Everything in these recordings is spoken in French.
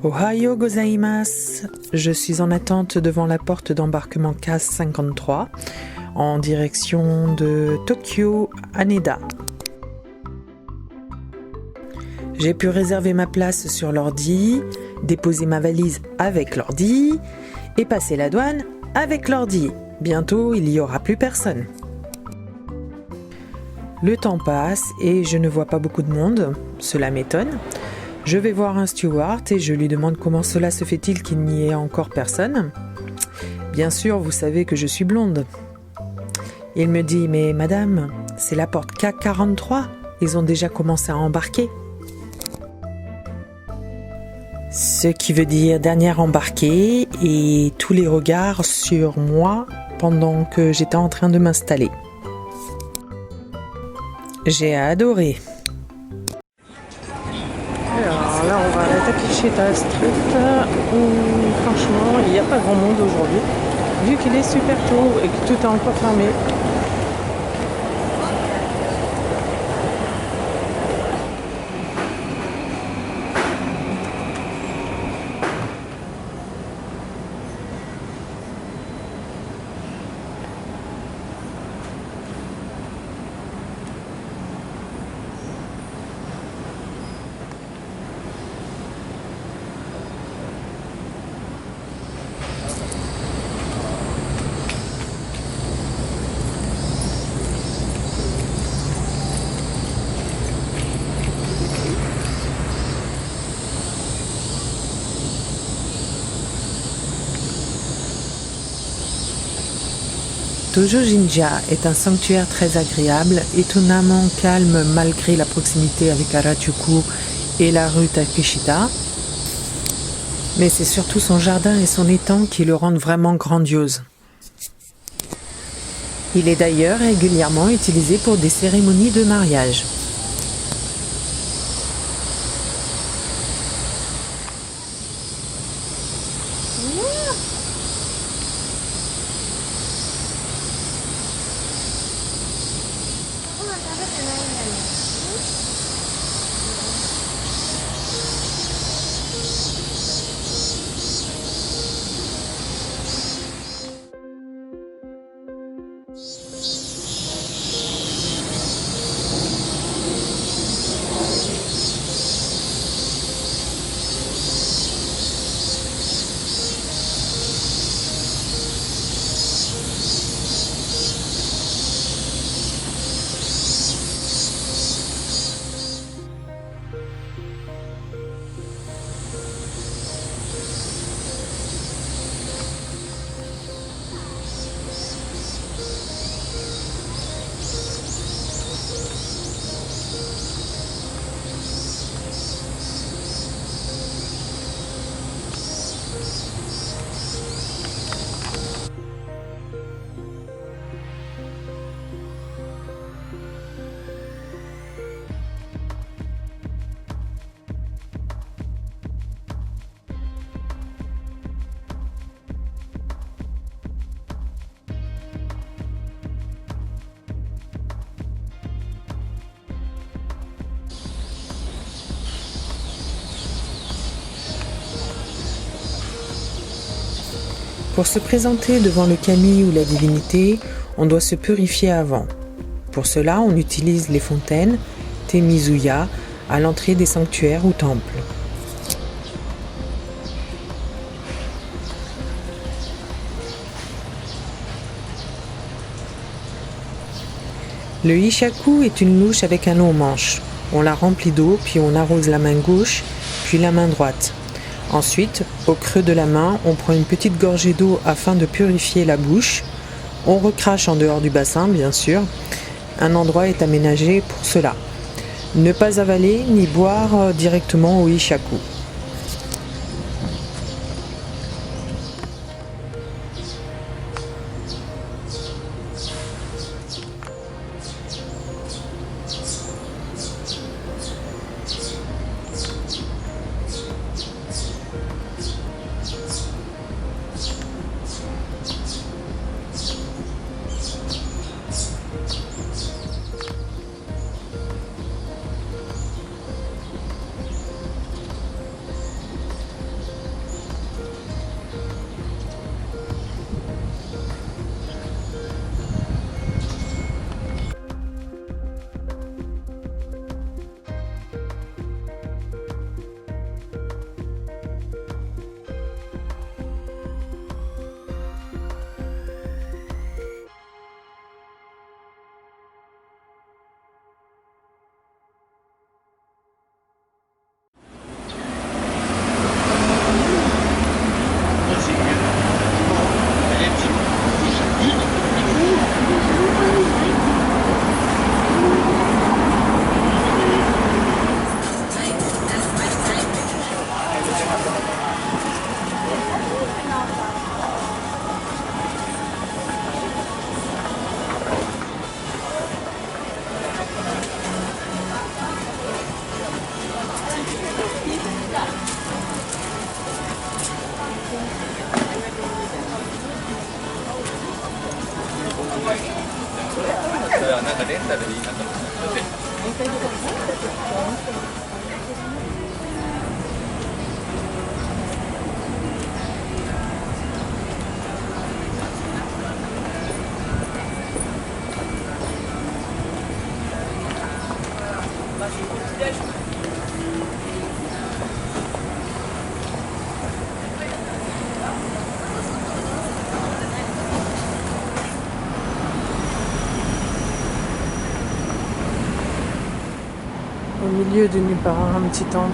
Ohayo gozaimasu. Je suis en attente devant la porte d'embarquement CAS 53 en direction de Tokyo Haneda. J'ai pu réserver ma place sur l'ordi, déposer ma valise avec l'ordi et passer la douane avec l'ordi. Bientôt, il n'y aura plus personne. Le temps passe et je ne vois pas beaucoup de monde. Cela m'étonne. Je vais voir un steward et je lui demande comment cela se fait-il qu'il n'y ait encore personne. Bien sûr, vous savez que je suis blonde. Il me dit « Mais madame, c'est la porte K43. Ils ont déjà commencé à embarquer. » Ce qui veut dire dernière embarquée et tous les regards sur moi pendant que j'étais en train de m'installer. J'ai adoré. Alors là, on va à la Takeshita Street où franchement, il n'y a pas grand monde aujourd'hui, vu qu'il est super tôt et que tout est encore fermé. Tojo Jinja est un sanctuaire très agréable, étonnamment calme malgré la proximité avec Harajuku et la rue Takeshita. Mais c'est surtout son jardin et son étang qui le rendent vraiment grandiose. Il est d'ailleurs régulièrement utilisé pour des cérémonies de mariage. Pour se présenter devant le kami ou la divinité, on doit se purifier avant. Pour cela, on utilise les fontaines, Temizuya, à l'entrée des sanctuaires ou temples. Le Ishaku est une louche avec un long manche. On la remplit d'eau, puis on arrose la main gauche, puis la main droite. Ensuite, au creux de la main, on prend une petite gorgée d'eau afin de purifier la bouche. On recrache en dehors du bassin, bien sûr. Un endroit est aménagé pour cela. Ne pas avaler ni boire directement au Ishaku. Au milieu de nulle part, un petit temple.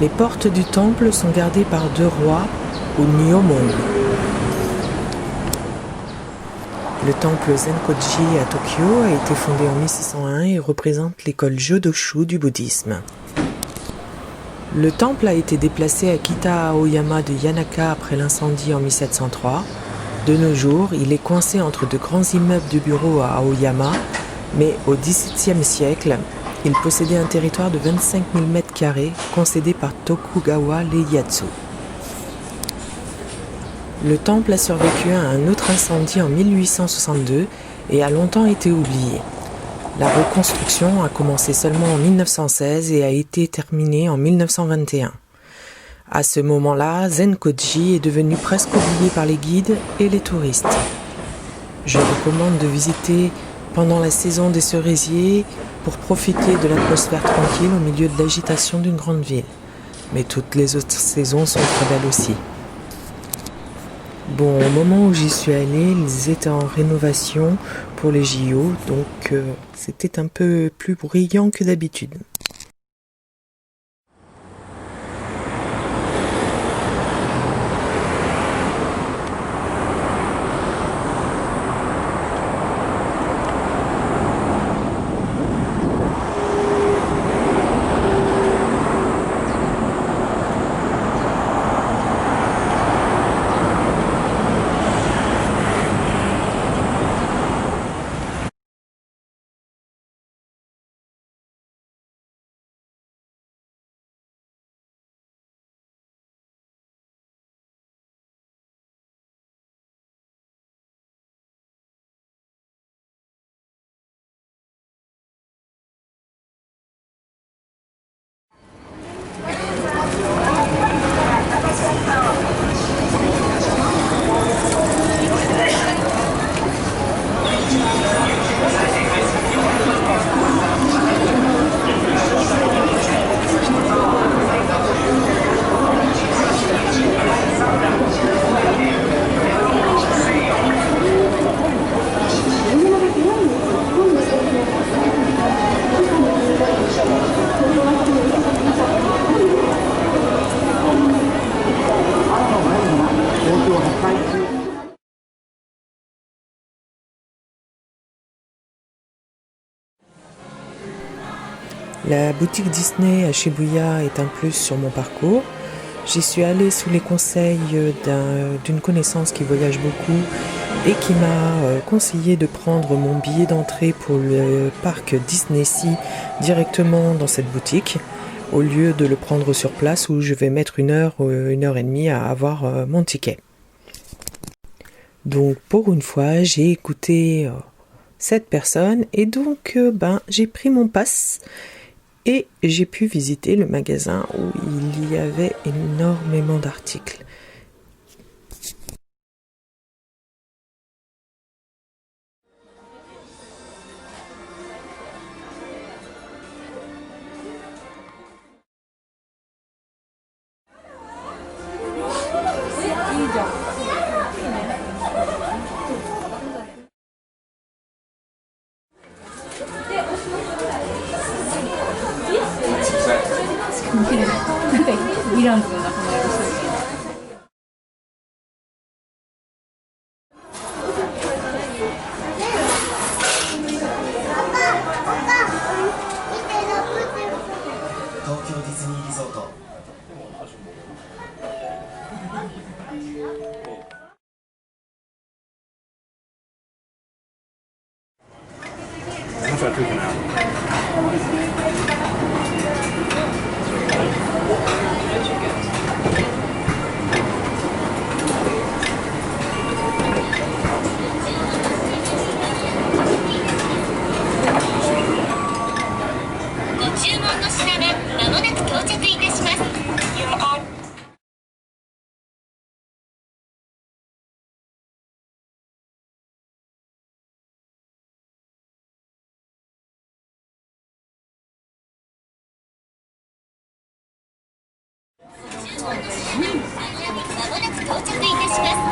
Les portes du temple sont gardées par deux rois au Nyomon. Le temple Zenkoji à Tokyo a été fondé en 1601 et représente l'école Jōdoshu du bouddhisme. Le temple a été déplacé à Kita-Aoyama de Yanaka après l'incendie en 1703. De nos jours, il est coincé entre de grands immeubles de bureaux à Aoyama, mais au XVIIe siècle, il possédait un territoire de 25 000 m² concédé par Tokugawa Ieyasu. Le temple a survécu à un autre incendie en 1862 et a longtemps été oublié. La reconstruction a commencé seulement en 1916 et a été terminée en 1921. À ce moment-là, Zenkoji est devenu presque oublié par les guides et les touristes. Je recommande de visiter pendant la saison des cerisiers pour profiter de l'atmosphère tranquille au milieu de l'agitation d'une grande ville. Mais toutes les autres saisons sont très belles aussi. Bon, au moment où j'y suis allée, ils étaient en rénovation pour les JO, donc c'était un peu plus bruyant que d'habitude. La boutique Disney à Shibuya est un plus sur mon parcours. J'y suis allée sous les conseils d'une connaissance qui voyage beaucoup et qui m'a conseillé de prendre mon billet d'entrée pour le parc Disney Sea directement dans cette boutique, au lieu de le prendre sur place où je vais mettre une heure et demie à avoir mon ticket. Donc pour une fois, j'ai écouté cette personne et donc j'ai pris mon pass. Et j'ai pu visiter le magasin où il y avait énormément d'articles. まもなく到着いたします。